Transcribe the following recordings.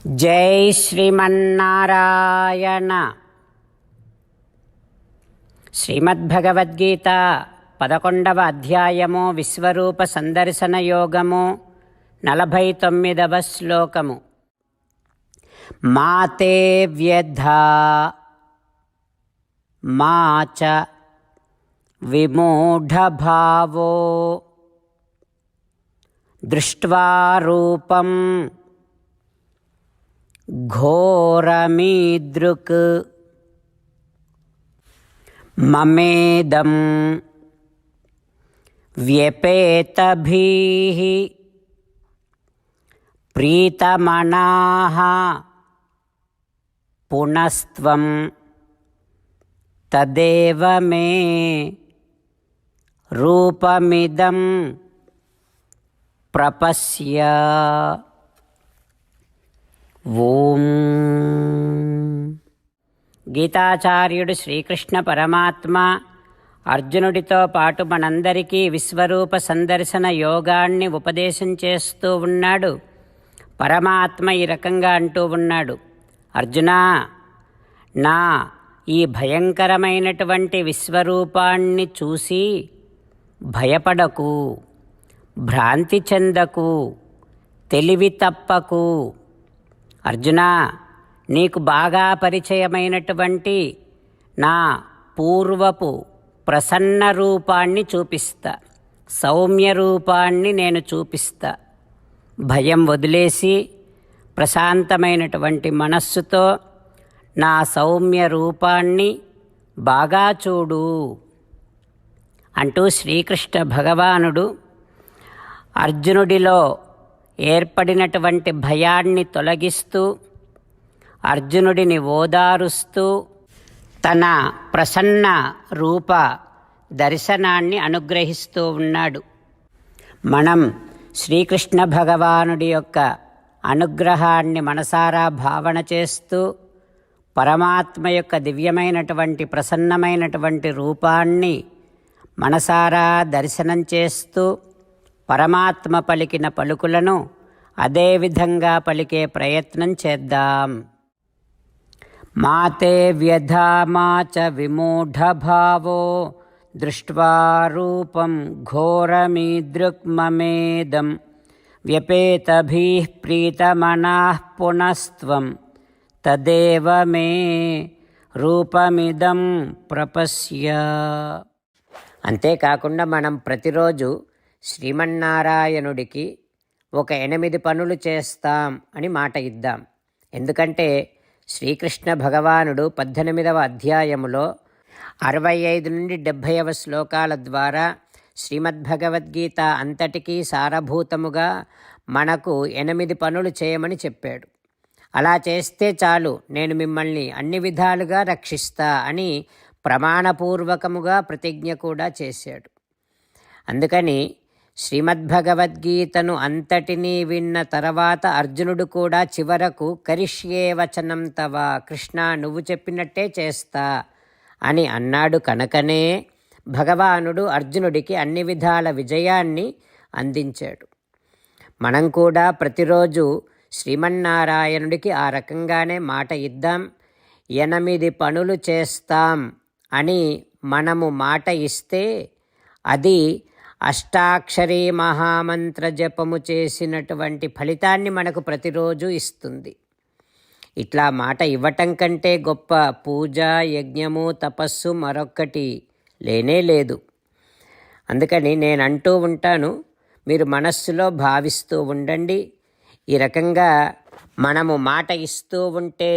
జై శ్రీమన్నారాయణ. శ్రీమద్భగవద్గీత 11వ అధ్యాయము విశ్వరూప సందర్శన యోగము 49వ శ్లోకము. మాతే వ్యధా మాచ విమూఢభావో దృష్ట్వా రూపం ఘోరమీదృక్ మమేదం వ్యపేతభీః ప్రీతమనాః పునస్త్వం తదేవ మే రూపమిదం ప్రపశ్య. ఓం. గీతాచార్యుడు శ్రీకృష్ణ పరమాత్మ అర్జునుడితో పాటు మనందరికీ విశ్వరూప సందర్శన యోగాన్ని ఉపదేశం చేస్తూ ఉన్నాడు. పరమాత్మ ఈ రకంగా అంటూ ఉన్నాడు, అర్జునా, నా ఈ భయంకరమైనటువంటి విశ్వరూపాన్ని చూసి భయపడకు, భ్రాంతి చెందకు, తెలివి తప్పకు. అర్జునా, నీకు బాగా పరిచయమైనటువంటి నా పూర్వపు ప్రసన్న రూపాన్ని చూపిస్తా, సౌమ్య రూపాన్ని నేను చూపిస్తా. భయం వదిలేసి ప్రశాంతమైనటువంటి మనస్సుతో నా సౌమ్య రూపాన్ని బాగా చూడు అంటూ శ్రీకృష్ణ భగవానుడు అర్జునుడిలో ఏర్పడినటువంటి భయాన్ని తొలగిస్తూ, అర్జునుడిని ఓదారుస్తూ తన ప్రసన్న రూప దర్శనాన్ని అనుగ్రహిస్తూ ఉన్నాడు. మనం శ్రీకృష్ణ భగవానుడి యొక్క అనుగ్రహాన్ని మనసారా భావన చేస్తూ పరమాత్మ యొక్క దివ్యమైనటువంటి ప్రసన్నమైనటువంటి రూపాన్ని మనసారా దర్శనం చేస్తూ పరమాత్మ పలికిన పలుకులను అదేవిధంగా పలికే ప్రయత్నం చేద్దాం. మాతే వ్యధా మాచ విమూఢభావో దృష్ట్వా రూపం ఘోరమీదృక్మమేదం వ్యపేతభీః ప్రీతమనాః పునస్త్వం తదేవ మే రూపమిదం ప్రపశ్య. అంతేకాకుండా మనం ప్రతిరోజు శ్రీమన్నారాయణుడికి ఒక 8 పనులు చేస్తాం అని మాట ఇద్దాం. ఎందుకంటే శ్రీకృష్ణ భగవానుడు 18వ అధ్యాయములో 65 నుండి 70వ శ్లోకాల ద్వారా శ్రీమద్భగవద్గీత అంతటికీ సారభూతముగా మనకు 8 పనులు చేయమని చెప్పాడు. అలా చేస్తే చాలు, నేను మిమ్మల్ని అన్ని విధాలుగా రక్షిస్తా అని ప్రమాణపూర్వకముగా ప్రతిజ్ఞ కూడా చేశాడు. అందుకని శ్రీమద్భగవద్గీతను అంతటినీ విన్న తర్వాత అర్జునుడు కూడా చివరకు కరిష్యే వచనం తవ, కృష్ణ నువ్వు చెప్పినట్టే చేస్తా అని అన్నాడు. కనుకనే భగవానుడు అర్జునుడికి అన్ని విధాల విజయాన్ని అందించాడు. మనం కూడా ప్రతిరోజు శ్రీమన్నారాయణుడికి ఆ రకంగానే మాట ఇద్దాం. 8 పనులు చేస్తాం అని మనము మాట ఇస్తే అది అష్టాక్షరీ మహామంత్ర జపము చేసినటువంటి ఫలితాన్ని మనకు ప్రతిరోజు ఇస్తుంది. ఇట్లా మాట ఇవ్వటం కంటే గొప్ప పూజ, యజ్ఞము, తపస్సు మరొక్కటి లేనే లేదు. అందుకని నేను అంటూ ఉంటాను, మీరు మనస్సులో భావిస్తూ ఉండండి. ఈ రకంగా మనము మాట ఇస్తూ ఉంటే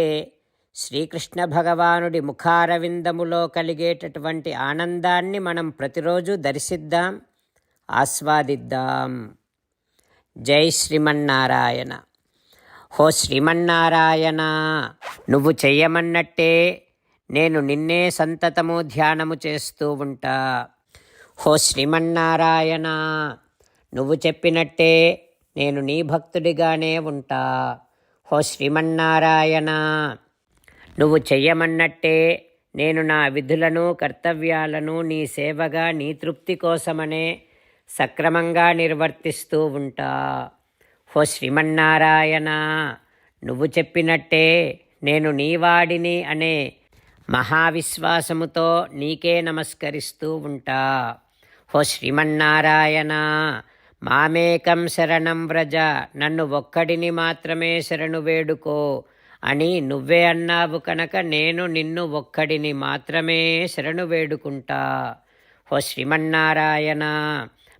శ్రీకృష్ణ భగవానుడి ముఖారవిందములో కలిగేటటువంటి ఆనందాన్ని మనం ప్రతిరోజు దర్శిద్దాం, ఆస్వాదిద్దాం. జై శ్రీమన్నారాయణ. హో శ్రీమన్నారాయణ, నువ్వు చెయ్యమన్నట్టే నేను నిన్నే సంతతము ధ్యానము చేస్తూ ఉంటా. హో శ్రీమన్నారాయణ, నువ్వు చెప్పినట్టే నేను నీ భక్తుడిగానే ఉంటా. హో శ్రీమన్నారాయణ, నువ్వు చెయ్యమన్నట్టే నేను నా విధులను కర్తవ్యాలను నీ సేవగా నీ తృప్తి కోసమనే సక్రమంగా నిర్వర్తిస్తూ ఉంటా. ఓ శ్రీమన్నారాయణ, నువ్వు చెప్పినట్టే నేను నీవాడిని అనే మహావిశ్వాసముతో నీకే నమస్కరిస్తూ ఉంటా. ఓ శ్రీమన్నారాయణ, మామేకం శరణం వ్రజ, నన్ను ఒక్కడిని మాత్రమే శరణు వేడుకో అని నువ్వే అన్నావు కనుక నేను నిన్ను ఒక్కడిని మాత్రమే శరణు వేడుకుంటా. ఓ శ్రీమన్నారాయణ,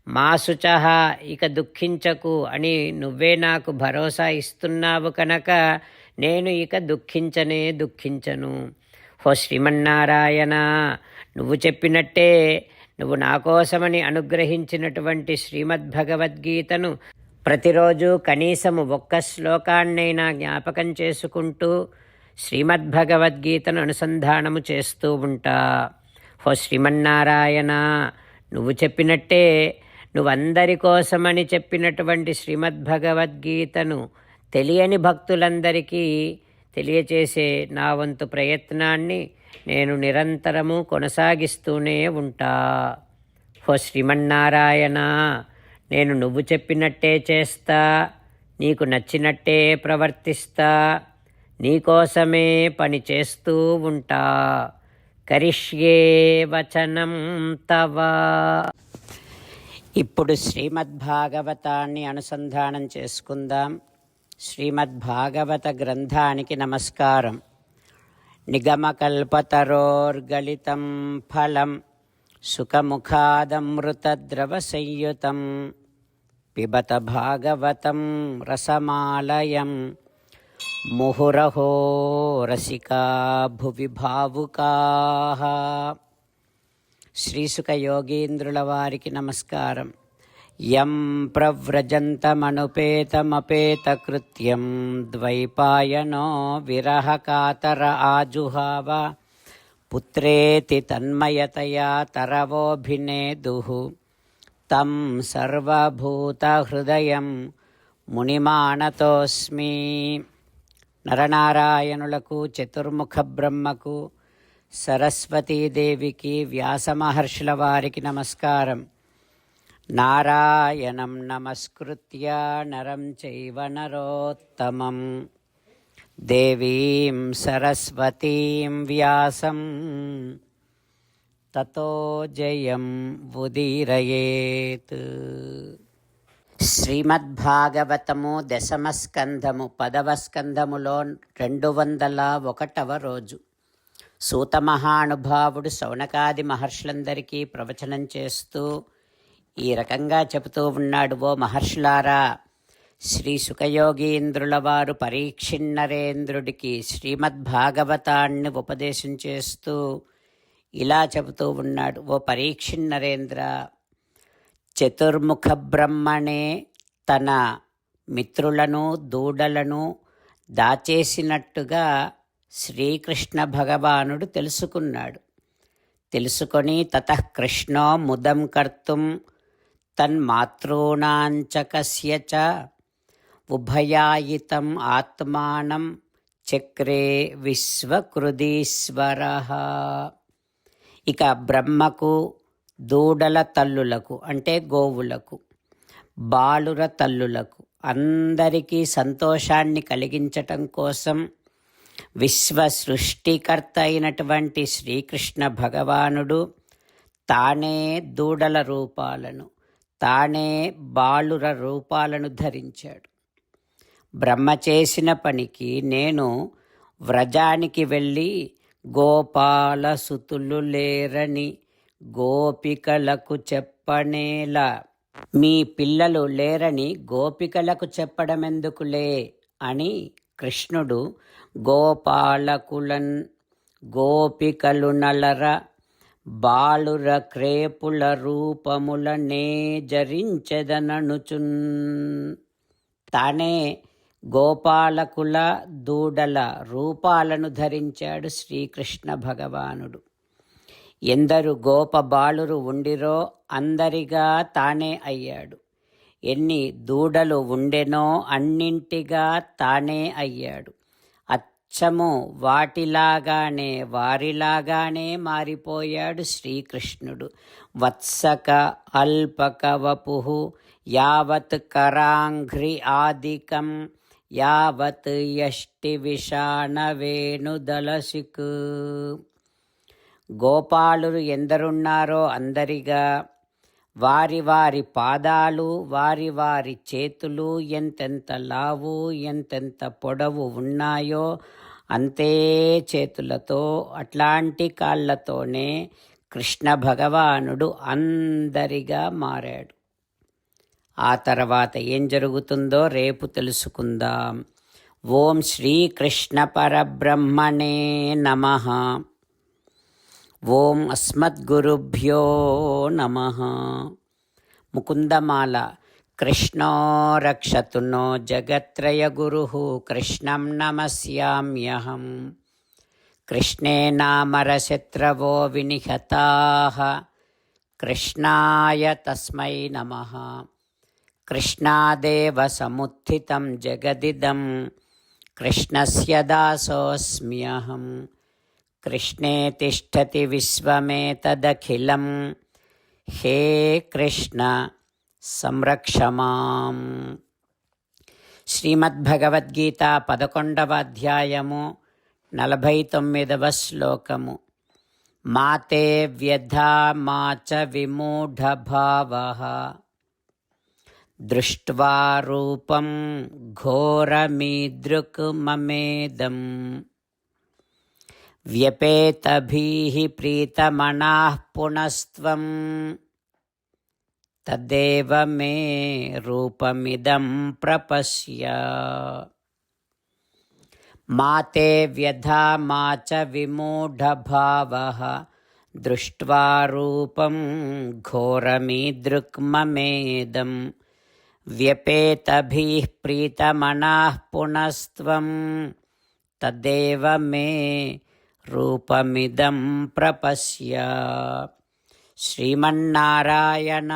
మా శుచః, ఇక దుఃఖించకు అని నువ్వే నాకు భరోసా ఇస్తున్నావు కనుక నేను ఇక దుఃఖించను. ఓ శ్రీమన్నారాయణ, నువ్వు చెప్పినట్టే నువ్వు నా కోసమని అనుగ్రహించినటువంటి శ్రీమద్భగవద్గీతను ప్రతిరోజు కనీసము ఒక్క శ్లోకాన్నైనా జ్ఞాపకం చేసుకుంటూ శ్రీమద్భగవద్గీతను అనుసంధానము చేస్తూ ఉంటా. ఓ శ్రీమన్నారాయణ, నువ్వు చెప్పినట్టే నువ్వందరి కోసమని చెప్పినటువంటి శ్రీమద్భగవద్గీతను తెలియని భక్తులందరికీ తెలియచేసే నా వంతు ప్రయత్నాన్ని నేను నిరంతరము కొనసాగిస్తూనే ఉంటా. ఓ శ్రీమన్నారాయణ, నేను నువ్వు చెప్పినట్టే చేస్తా, నీకు నచ్చినట్టే ప్రవర్తిస్తా, నీకోసమే పని చేస్తూ ఉంటా. కరిష్యే వచనం తవ. ఇప్పుడు శ్రీమద్భాగవతాన్ని అనుసంధానం చేసుకుందాం. శ్రీమద్భాగవత గ్రంథానికి నమస్కారం. నిగమకల్పతరోర్గలితం ఫలం సుఖముఖాదమృతద్రవసంయుతం పిబత భాగవతం రసమాలయం ముహురహో రసికా భువి భావుకాః. శ్రీసుఖ యోగీంద్రుల వారికి నమస్కారం. యం ప్రవ్రజంతమనుపేతమపేతకృత్యం ద్వైపాయనో విరహకాతర ఆజుహావ పుత్రేతి తన్మయతయా తరవోభినేదుః తం సర్వభూతహృదయం మునిమానతోస్మి. నరనారాయణులకు, చతుర్ముఖ బ్రహ్మకు, సరస్వతీదేవికి, వ్యాసమహర్షుల వారికి నమస్కారం. నారాయణం నమస్కృత్య నరం చైవ నరోత్తమం దేవీం సరస్వతీం వ్యాసం తతో జయం ఉదీరయేత్. శ్రీమద్భాగవతము దశమ స్కంధము 10వ స్కంధములో 201వ రోజు. సూత మహానుభావుడు శౌనకాది మహర్షులందరికీ ప్రవచనం చేస్తూ ఈ రకంగా చెబుతూ ఉన్నాడు. ఓ మహర్షులారా, శ్రీ సుఖయోగీంద్రుల వారు పరీక్షిన్నరేంద్రుడికి శ్రీమద్భాగవతాన్ని ఉపదేశం చేస్తూ ఇలా చెబుతూ ఉన్నాడు. ఓ పరీక్షిన్నరేంద్ర, చతుర్ముఖ బ్రహ్మనే తన మిత్రులను, దూడలను దాచేసినట్టుగా శ్రీకృష్ణ భగవానుడు తెలుసుకున్నాడు. తెలుసుకొని తతః కృష్ణో ముదం కర్తుం తన్మాతॄణాంచ కస్యచ ఉభయాయితం ఆత్మానం చక్రే విశ్వకృదీశ్వరః. ఇక బ్రహ్మకు, దూడల తల్లులకు అంటే గోవులకు, బాలుర తల్లులకు అందరికీ సంతోషాన్ని కలిగించటం కోసం విశ్వ సృష్టికర్త అయినటువంటి శ్రీకృష్ణ భగవానుడు తానే దూడల రూపాలను, తానే బాలుర రూపాలను ధరించాడు. బ్రహ్మ చేసిన పనికి నేను వ్రజానికి వెళ్ళి గోపాల సుతులు లేరని గోపికలకు చెప్పనేలా, మీ పిల్లలు లేరని గోపికలకు చెప్పడమెందుకులే అని కృష్ణుడు గోపాలకులన్ గోపికలు నలర బాలుర క్రేపుల రూపములనే జరించెదననుచున్. తానే గోపాలకుల, దూడల రూపాలను ధరించాడు శ్రీకృష్ణ భగవానుడు. ఎందరు గోప బాలురు ఉండిరో అందరిగా తానే అయ్యాడు. ఎన్ని దూడలు ఉండెనో అన్నింటిగా తానే అయ్యాడు. అచ్చము వాటిలాగానే, వారిలాగానే మారిపోయాడు శ్రీకృష్ణుడు. వత్సక అల్పక వపుః యావత్ కరాంఘ్రి ఆదికం యావత్ యష్టి విషాణవేణుదలసిక్. గోపాలురు ఎందరున్నారో అందరిగా వారి వారి పాదాలు వారి వారి చేతులు ఎంతెంత లావు ఎంతెంత పొడవు ఉన్నాయో అంతే చేతులతో అట్లాంటి కాళ్ళతోనే కృష్ణ భగవానుడు అందరిగా మారాడు. ఆ తర్వాత ఏం జరుగుతుందో రేపు తెలుసుకుందాం. ఓం శ్రీకృష్ణ పరబ్రహ్మణే నమః. ఓం అస్మద్గురుభ్యో నమః. ముకుందమాల. కృష్ణో రక్షతు నో జగత్రయగురుః కృష్ణం నమస్యామ్యహం. కృష్ణే నామరశత్రవో వినిహతాః కృష్ణాయ తస్మై నమః. కృష్ణాదేవ సముత్థితం జగదిదం కృష్ణస్య దాసోऽస్మ్యహం. కృష్ణే తిష్టతి విశ్వమేతదఖిలం హే కృష్ణ సంరక్ష మాం. శ్రీమద్భగవద్గీత 11వ అధ్యాయము 49వ శ్లోకము. మాతే వ్యధా మా చ విమూఢభావః దృష్ట్వా రూపం ఘోరమీదృక్ మమేదం వ్యపేతభీః ప్రీతమనాః పునస్త్వం తదేవ మే రూపమిదం ప్రపశ్య. మాతే వ్యధా మా చ విమూఢభావః దృష్ట్వా రూపం ఘోరమీదృక్ మమేదం వ్యపేతభీః ప్రీతమనాః పునస్త్వం తదేవ మే రూపమిదం ప్రపశ్య. శ్రీమన్నారాయణ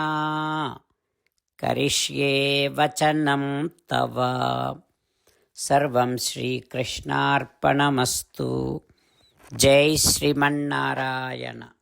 కరిష్యే వచనం తవ. సర్వం శ్రీకృష్ణార్పణమస్తు. జై శ్రీమన్నారాయణ.